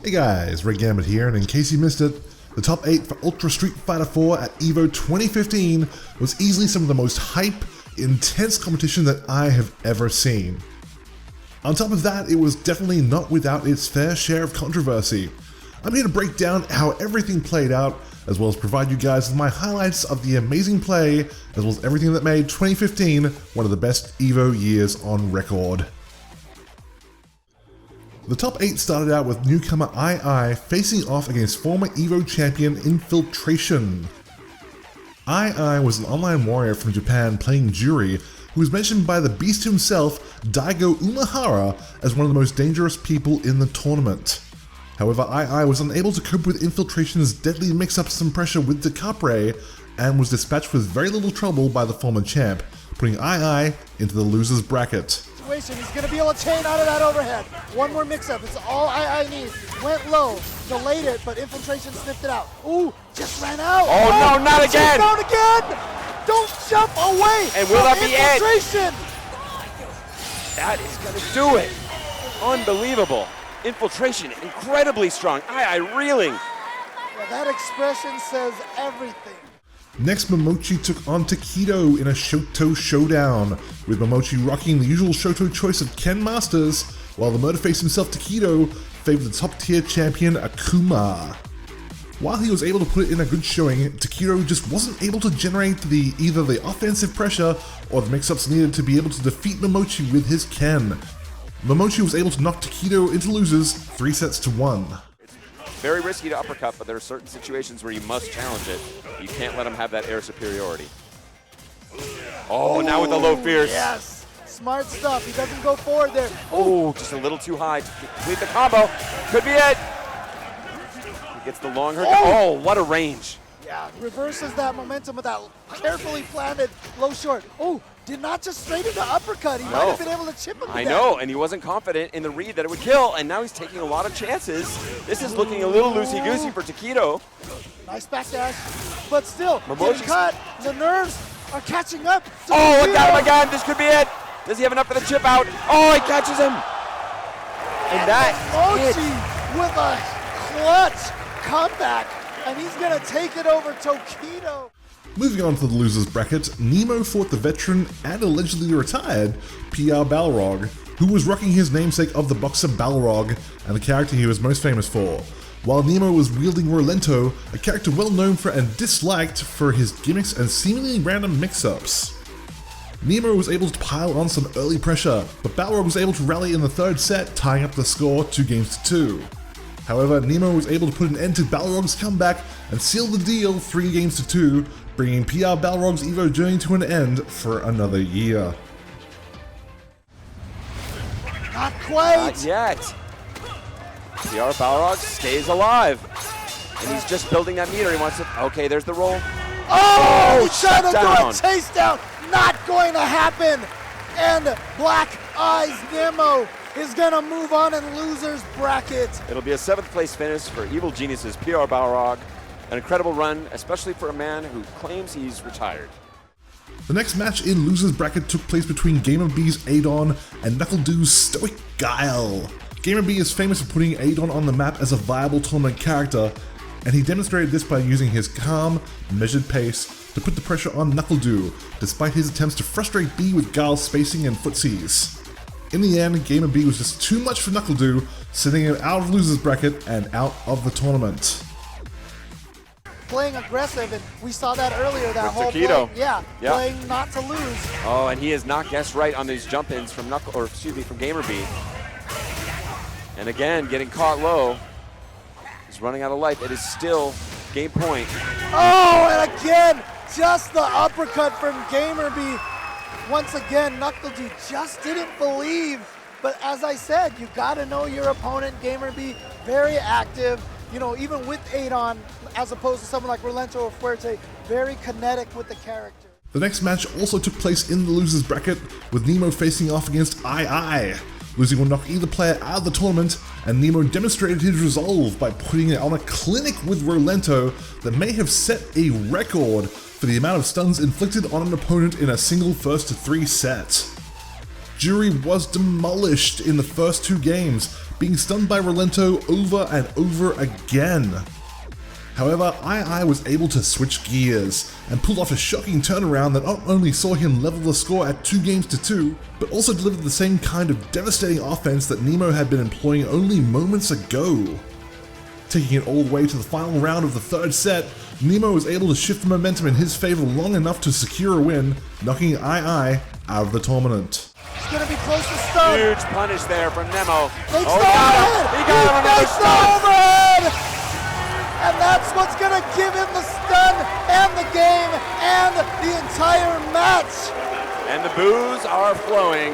Hey guys, Red Gambit here, and in case you missed it, the top 8 for Ultra Street Fighter 4 at EVO 2015 was easily some of the most hype, intense competition that I have ever seen. On top of that, it was definitely not without its fair share of controversy. I'm here to break down how everything played out, as well as provide you guys with my highlights of the amazing play, as well as everything that made 2015 one of the best EVO years on record. The top 8 started out with newcomer II facing off against former EVO champion Infiltration. II was an online warrior from Japan playing Jury, who was mentioned by the beast himself, Daigo Umehara, as one of the most dangerous people in the tournament. However, II was unable to cope with Infiltration's deadly mix-ups and pressure with the Capre, and was dispatched with very little trouble by the former champ, putting II into the loser's bracket. He's going to be able to chain out of that overhead. One more mix-up. It's all II needs. Went low, delayed it, but Infiltration sniffed it out. Ooh, just ran out. Oh no, not again. Down again. Don't jump away. And will that be it? Infiltration. That is going to do it. Unbelievable. Infiltration, incredibly strong. II reeling. Yeah, that expression says everything. Next, Momochi took on Takedo in a Shoto showdown, with Momochi rocking the usual Shoto choice of Ken Masters, while the Murderface himself Takedo favored the top tier champion Akuma. While he was able to put it in a good showing, Takedo just wasn't able to generate either the offensive pressure or the mix-ups needed to be able to defeat Momochi with his Ken. Momochi was able to knock Takedo into losers 3-1. Very risky to uppercut, but there are certain situations where you must challenge it. You can't let him have that air superiority. Oh, now with the low fierce. Yes, smart stuff. He doesn't go forward there. Oh, just a little too high to complete the combo. Could be it. He gets the long hurt. Oh, what a range. Yeah, reverses that momentum with that carefully planted low short. Oh, did not just straight into uppercut. He might have been able to chip him to I death. know, and he wasn't confident in the read that it would kill, and now he's taking a lot of chances. This is looking a little loosey-goosey for Takedo. Nice backdash, but still, getting cut. The nerves are catching up. Oh, look at him again. This could be it. Does he have enough for the chip out? Oh, he catches him. And that Momochi with a clutch comeback, and he's going to take it over Takedo. Moving on to the losers bracket, Nemo fought the veteran and allegedly retired PR Balrog, who was rocking his namesake of the boxer Balrog and the character he was most famous for, while Nemo was wielding Rolento, a character well known for and disliked for his gimmicks and seemingly random mix-ups. Nemo was able to pile on some early pressure, but Balrog was able to rally in the third set, tying up the score 2-2. However, Nemo was able to put an end to Balrog's comeback and seal the deal 3-2, bringing PR Balrog's EVO journey to an end for another year. Not quite. Not yet. PR Balrog stays alive. And he's just building that meter. He wants to. Okay, there's the roll. Oh, he's trying to down. do a chase down. Not going to happen. And Black Eyes Nemo is going to move on in loser's bracket. It'll be a 7th place finish for Evil Genius's PR Balrog. An incredible run, especially for a man who claims he's retired. The next match in losers bracket took place between Gamerbee's Adon and NuckleDu's Stoic Guile. Gamerbee is famous for putting Adon on the map as a viable tournament character, and he demonstrated this by using his calm, measured pace to put the pressure on NuckleDu, despite his attempts to frustrate Bee with Guile's spacing and footsies. In the end, Gamerbee was just too much for NuckleDu, sending him out of losers bracket and out of the tournament. Playing aggressive, and we saw that earlier, that With whole Takedo. play, playing not to lose. Oh, and he has not guessed right on these jump-ins from from Gamerbee. And again, getting caught low. He's running out of life. It is still game point. Oh, and again, just the uppercut from Gamerbee. Once again, NuckleDu just didn't believe. But as I said, you gotta know your opponent. Gamerbee, very active. You know, even with Adon, as opposed to someone like Rolento or Fuerte, very kinetic with the character. The next match also took place in the losers bracket, with Nemo facing off against II. Losing will knock either player out of the tournament, and Nemo demonstrated his resolve by putting it on a clinic with Rolento that may have set a record for the amount of stuns inflicted on an opponent in a single 1st to 3 set. Jury was demolished in the first 2 games, being stunned by Relento over and over again. However, II was able to switch gears and pulled off a shocking turnaround that not only saw him level the score at 2-2, but also delivered the same kind of devastating offense that Nemo had been employing only moments ago. Taking it all the way to the final round of the 3rd set, Nemo was able to shift the momentum in his favor long enough to secure a win, knocking II out of the tournament. He's gonna be close to stun. Huge punish there from Nemo. Makes Oh, the overhead. he got him another Makes the stun. overhead. And that's what's gonna give him the stun and the game and the entire match. And the boos are flowing.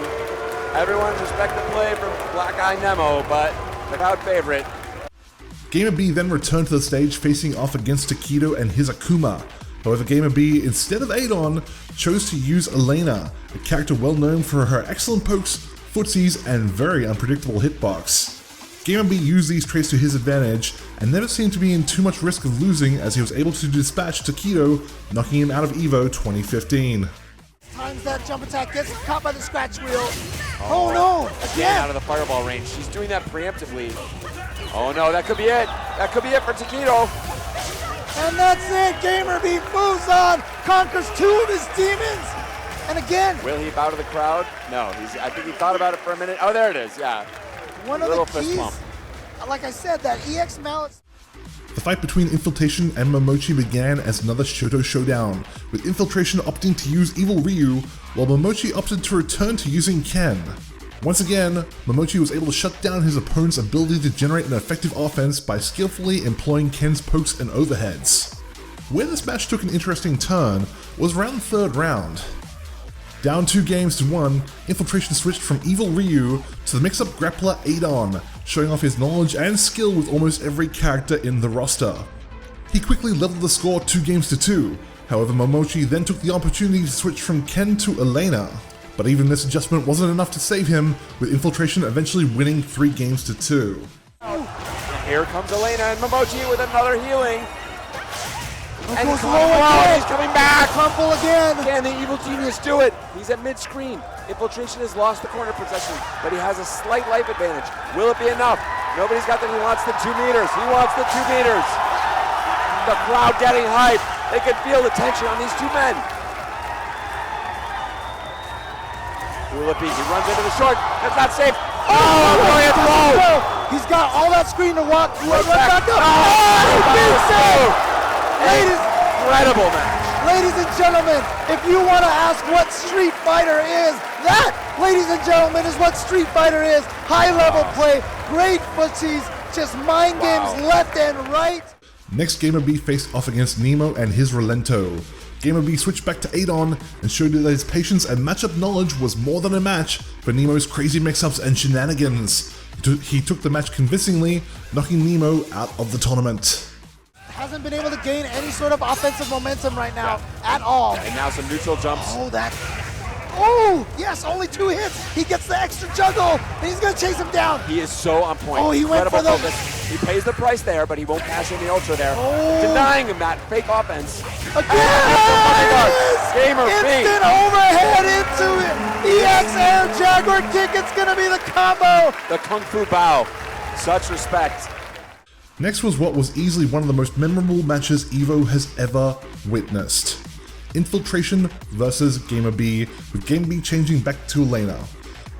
Everyone respect the play from Black Eye Nemo, but the crowd favorite. Gamerbee then returned to the stage facing off against Takedo and his Akuma. However, Gamerbee, instead of Adon, chose to use Elena, a character well known for her excellent pokes, footsies, and very unpredictable hitbox. Gamerbee used these traits to his advantage and never seemed to be in too much risk of losing as he was able to dispatch Takedo, knocking him out of EVO 2015. Times that jump attack, gets caught by the scratch wheel. Oh no, again! Out of the fireball range. She's doing that preemptively. Oh no, that could be it. That could be it for Takedo. And that's it, Gamerbee moves on, conquers 2 of his demons. And again, Will he bow to the crowd? No, I think he thought about it for a minute. Oh, there it is, yeah. one of Little the fist keys, bump. like I said, that EX mallet. The fight between Infiltration and Momochi began as another Shoto showdown, with Infiltration opting to use Evil Ryu, while Momochi opted to return to using Ken. Once again, Momochi was able to shut down his opponent's ability to generate an effective offense by skillfully employing Ken's pokes and overheads. Where this match took an interesting turn was around the 3rd round. Down 2-1, Infiltration switched from Evil Ryu to the mix-up grappler Adon, showing off his knowledge and skill with almost every character in the roster. He quickly leveled the score 2-2, however Momochi then took the opportunity to switch from Ken to Elena. But even this adjustment wasn't enough to save him, with Infiltration eventually winning 3-2. And here comes Elena and Momochi with another healing. And goes he's low again. coming back. Crumple again. Can the Evil Genius do it? He's at mid-screen. Infiltration has lost the corner possession, but he has a slight life advantage. Will it be enough? Nobody's got that. He wants the 2 meters. He wants the 2 meters. The crowd getting hyped. They can feel the tension on these 2 men. Will it be? He runs into the short. That's not safe. Oh, brilliant throw. He's got all that screen to walk. Run back. back up. Oh, big save. Incredible match. Ladies and gentlemen, if you want to ask what Street Fighter is, that, ladies and gentlemen, is what Street Fighter is. High-level play, great footsies, just mind games left and right. Next, Gamerbee faced off against Nemo and his Relento. Gamerbee switched back to Adon and showed that his patience and matchup knowledge was more than a match for Nemo's crazy mix-ups and shenanigans. He took the match convincingly, knocking Nemo out of the tournament. Hasn't been able to gain any sort of offensive momentum right now at all. And now some neutral jumps. Oh, yes, only 2 hits. He gets the extra juggle, and he's going to chase him down. He is so on point. Oh, he went for Incredible the... focus. He pays the price there, but he won't cash in the ultra there. Oh. Denying him that fake offense. Again! Gamerbee. Instant overhead into it. EX Air Jaguar kick. It's going to be the combo. The Kung Fu Bao. Such respect. Next was what was easily one of the most memorable matches EVO has ever witnessed. Infiltration versus Gamerbee, with Gamerbee changing back to Elena.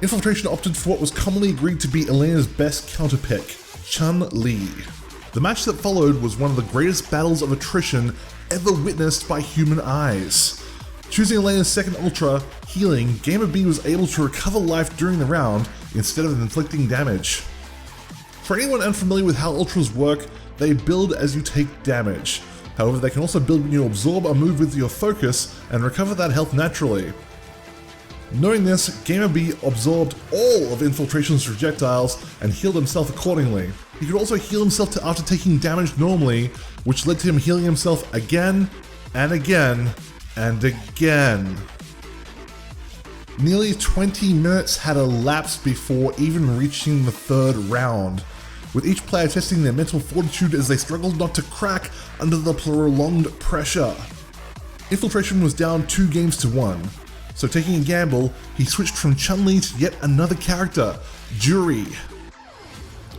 Infiltration opted for what was commonly agreed to be Elena's best counterpick, Chun-Li. The match that followed was one of the greatest battles of attrition ever witnessed by human eyes. Choosing Elena's second ultra, healing, Gamerbee was able to recover life during the round instead of inflicting damage. For anyone unfamiliar with how ultras work, they build as you take damage. However, they can also build when you absorb a move with your focus and recover that health naturally. Knowing this, Gamerbee absorbed all of Infiltration's projectiles and healed himself accordingly. He could also heal himself after taking damage normally, which led to him healing himself again and again and again. Nearly 20 minutes had elapsed before even reaching the 3rd round, with each player testing their mental fortitude as they struggled not to crack under the prolonged pressure. Infiltration was down 2-1, So taking a gamble, he switched from Chun-Li to yet another character, Jury.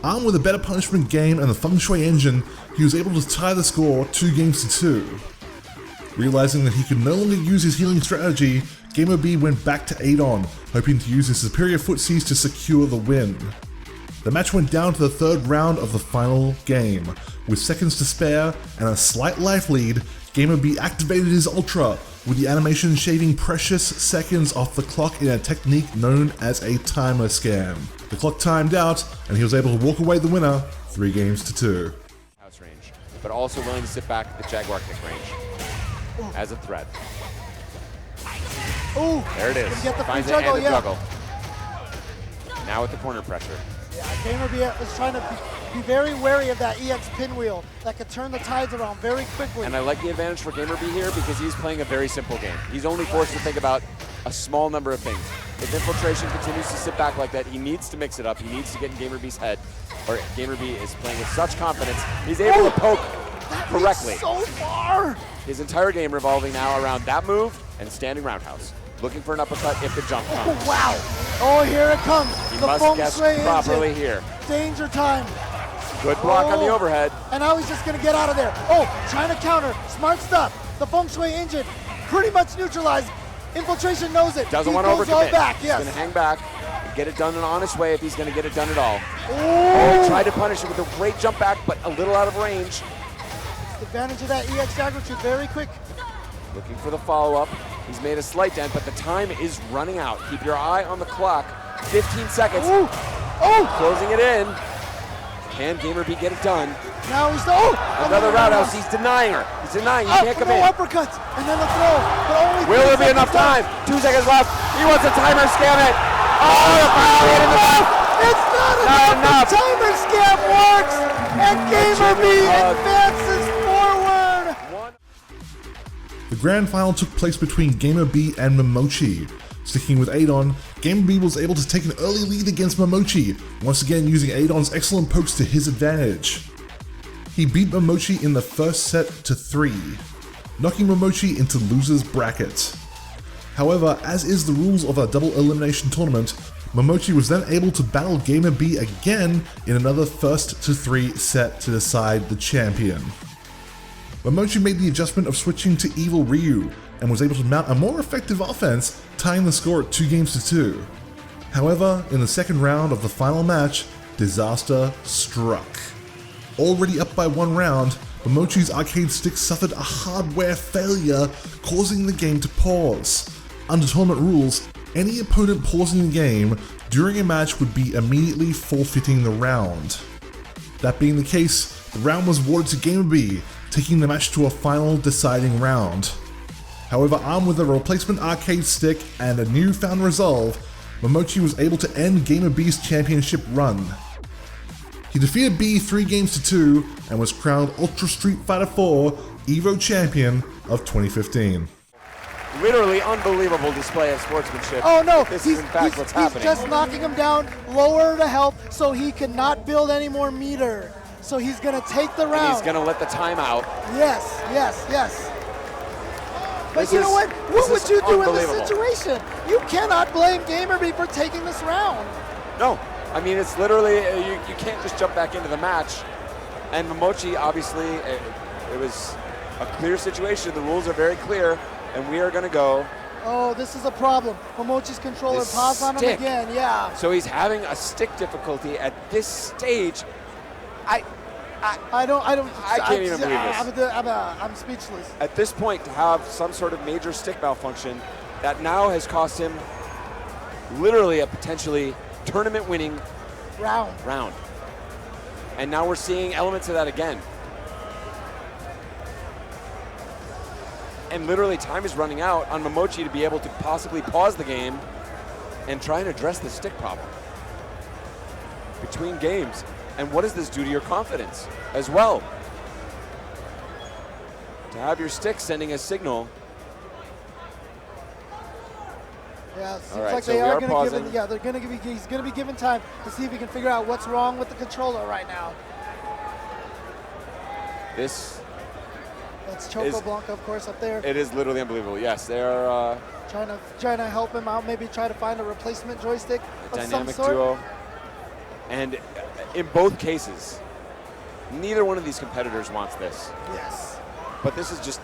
Armed with a better punishment game and the feng shui engine, he was able to tie the score 2-2. Realizing that he could no longer use his healing strategy, Gamerbee went back to Adon, hoping to use his superior footsies to secure the win. The match went down to the third round of the final game. With seconds to spare and a slight life lead, Gamerbee activated his Ultra, with the animation shaving precious seconds off the clock in a technique known as a timer scam. The clock timed out, and he was able to walk away the winner, 3-2. House range, but also willing to sit back at the Jaguar kick range as a threat. Ooh, there it is. Get the Finds it juggle, and the juggle. Now with the corner pressure. Yeah, Gamerbee is trying to be very wary of that EX pinwheel that could turn the tides around very quickly. And I like the advantage for Gamerbee here because he's playing a very simple game. He's only forced to think about a small number of things. If Infiltration continues to sit back like that, he needs to mix it up. He needs to get in Gamerbee's head. Or Gamerbee is playing with such confidence. He's able to poke correctly. So far! His entire game revolving now around that move and standing roundhouse. Looking for an uppercut if the jump comes. Oh, wow! Oh, here it comes. He the must guess properly here. Danger time. Good block on the overhead. And now he's just going to get out of there. Oh, trying to counter. Smart stuff. The feng shui engine pretty much neutralized. Infiltration knows it. Doesn't want to overcommit. Back, yes. He's going to hang back and get it done in an honest way if he's going to get it done at all. Oh, tried to punish it with a great jump back, but a little out of range. Advantage of that EX dagger too, very quick. Looking for the follow-up. He's made a slight dent, but the time is running out. Keep your eye on the clock. 15 seconds. Ooh. Oh! Closing it in. Can Gamerbee get it done? Now he's another roundhouse. He's denying her. He's denying. He can't come in. Uppercuts and then the throw. But only will there be enough time? 2 seconds left. He wants a timer scam it. Oh, the final hit in the back. It's not enough. The timer scam works, and Gamerbee advances forward. The grand final took place between Gamerbee and Momochi. Sticking with Adon, Gamerbee was able to take an early lead against Momochi, once again using Adon's excellent pokes to his advantage. He beat Momochi in the first set to 3, knocking Momochi into loser's bracket. However, as is the rules of a double elimination tournament, Momochi was then able to battle Gamerbee again in another first to 3 set to decide the champion. Momochi made the adjustment of switching to Evil Ryu and was able to mount a more effective offense, tying the score at 2-2. However, in the second round of the final match, disaster struck. Already up by 1 round, Momochi's arcade stick suffered a hardware failure, causing the game to pause. Under tournament rules, any opponent pausing the game during a match would be immediately forfeiting the round. That being the case, the round was awarded to Gamerbee, taking the match to a final deciding round. However, armed with a replacement arcade stick and a newfound resolve, Momochi was able to end Gamerbee's championship run. He defeated B 3-2 and was crowned Ultra Street Fighter 4 EVO Champion of 2015. Literally unbelievable display of sportsmanship. Oh no, this is in fact what's happening. He's just knocking him down lower to help so he cannot build any more meter. So he's going to take the round. And he's going to let the time out. Yes, yes, yes. But you know what? What would you do in this situation? You cannot blame Gamerbee for taking this round. No. I mean, it's literally, you can't just jump back into the match. And Momochi, obviously, it was a clear situation. The rules are very clear, and we are going to go. Oh, this is a problem. Momochi's controller paused on him again, yeah. So he's having a stick difficulty at this stage. I can't even believe this. I'm speechless. At this point, to have some sort of major stick malfunction that now has cost him literally a potentially tournament-winning round. And now we're seeing elements of that again. And literally time is running out on Momochi to be able to possibly pause the game and try and address the stick problem between games. And what does this do to your confidence as well? To have your stick sending a signal. Yeah, it seems like they are going to give him, they're going to give, he's going to be given time to see if he can figure out what's wrong with the controller right now. This. That's Choco Blanca, of course, up there. It is literally unbelievable. Yes, they're trying to help him out. Maybe try to find a replacement joystick of dynamic some sort. duo. And in both cases, neither one of these competitors wants this. Yes. But this is just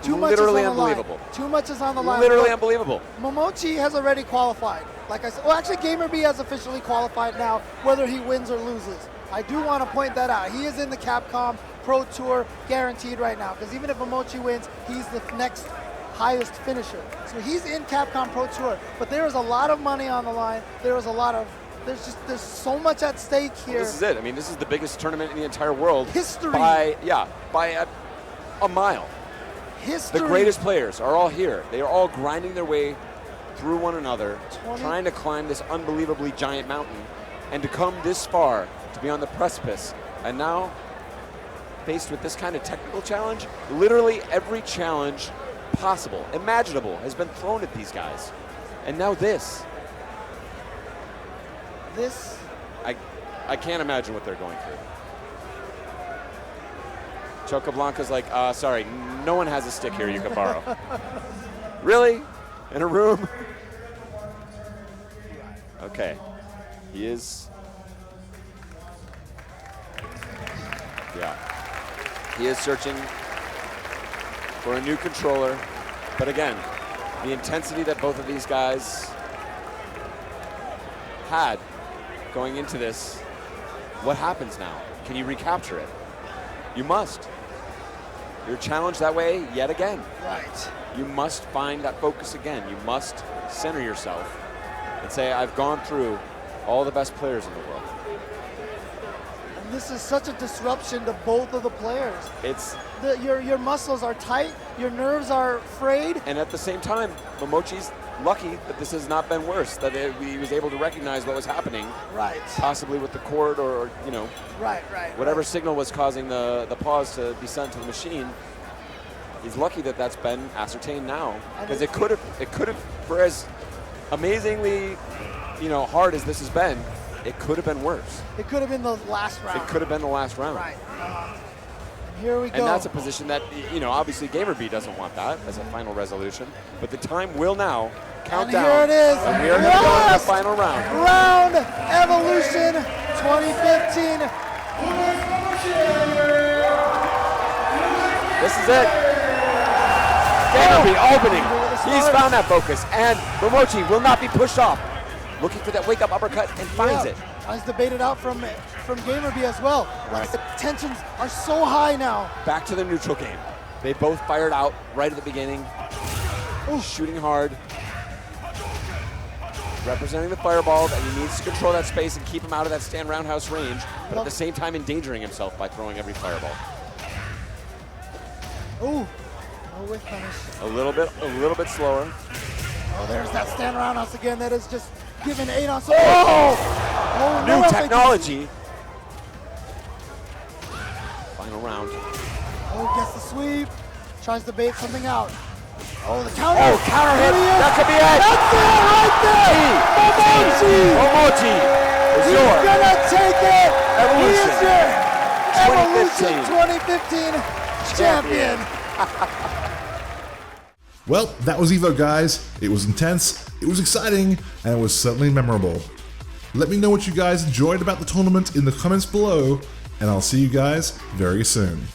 Literally unbelievable. Too much is on the line. Literally unbelievable. Momochi has already qualified. Like I said, well, actually, Gamerbee has officially qualified now, whether he wins or loses. I do want to point that out. He is in the Capcom Pro Tour guaranteed right now, because even if Momochi wins, he's the next highest finisher. So he's in Capcom Pro Tour. But there is a lot of money on the line. There's so much at stake here. Well, this is it. I mean, this is the biggest tournament in the entire world. History. By a mile. History. The greatest players are all here. They are all grinding their way through one another, trying to climb this unbelievably giant mountain, and to come this far, to be on the precipice. And now, faced with this kind of technical challenge, literally every challenge possible, imaginable, has been thrown at these guys. And now this. I can't imagine what they're going through. Chocoblanca's like, sorry, no one has a stick here you can borrow. Really? In a room? Okay. He is. Yeah. He is searching for a new controller. But again, the intensity that both of these guys had going into this, what happens now? Can you recapture it? You must. You're challenged that way yet again. Right. You must find that focus again. You must center yourself and say, I've gone through all the best players in the world. And this is such a disruption to both of the players. It's your muscles are tight, your nerves are frayed. And at the same time, Momochi's lucky that this has not been worse, that he was able to recognize what was happening. Right. Possibly with the cord or Right. whatever signal was causing the pause to be sent to the machine. He's lucky that that's been ascertained now, because it could have, for as amazingly, hard as this has been, it could have been worse. It could have been the last round. It could have been the last round. Right. Here we go. And that's a position that, obviously Gamerbee doesn't want that as a final resolution. But the time will now count down. And here it is. And we are going to go into the final round. Round Evolution 2015. This is it. Gamerbee opening. He's found that focus. And Momochi will not be pushed off. Looking for that wake-up uppercut and finds it. I was debated out from Gamerbee as well. Like, the tensions are so high now. Back to the neutral game. They both fired out right at the beginning. Ooh. Shooting hard. Representing the fireball, that he needs to control that space and keep him out of that stand roundhouse range, but at the same time endangering himself by throwing every fireball. Ooh. No whiff punish. A little bit slower. Oh, there's that stand roundhouse again. That is just giving Adon so. Oh! New technology. Final round. Oh, gets the sweep. Tries to bait something out. Oh, the counter. Oh, counter hit. That could be it. That's it right there. Momochi. Is He's yours. gonna take it. Evolution. He is your Evolution 2015 champion. Well, that was EVO, guys. It was intense, it was exciting, and it was certainly memorable. Let me know what you guys enjoyed about the tournament in the comments below, and I'll see you guys very soon.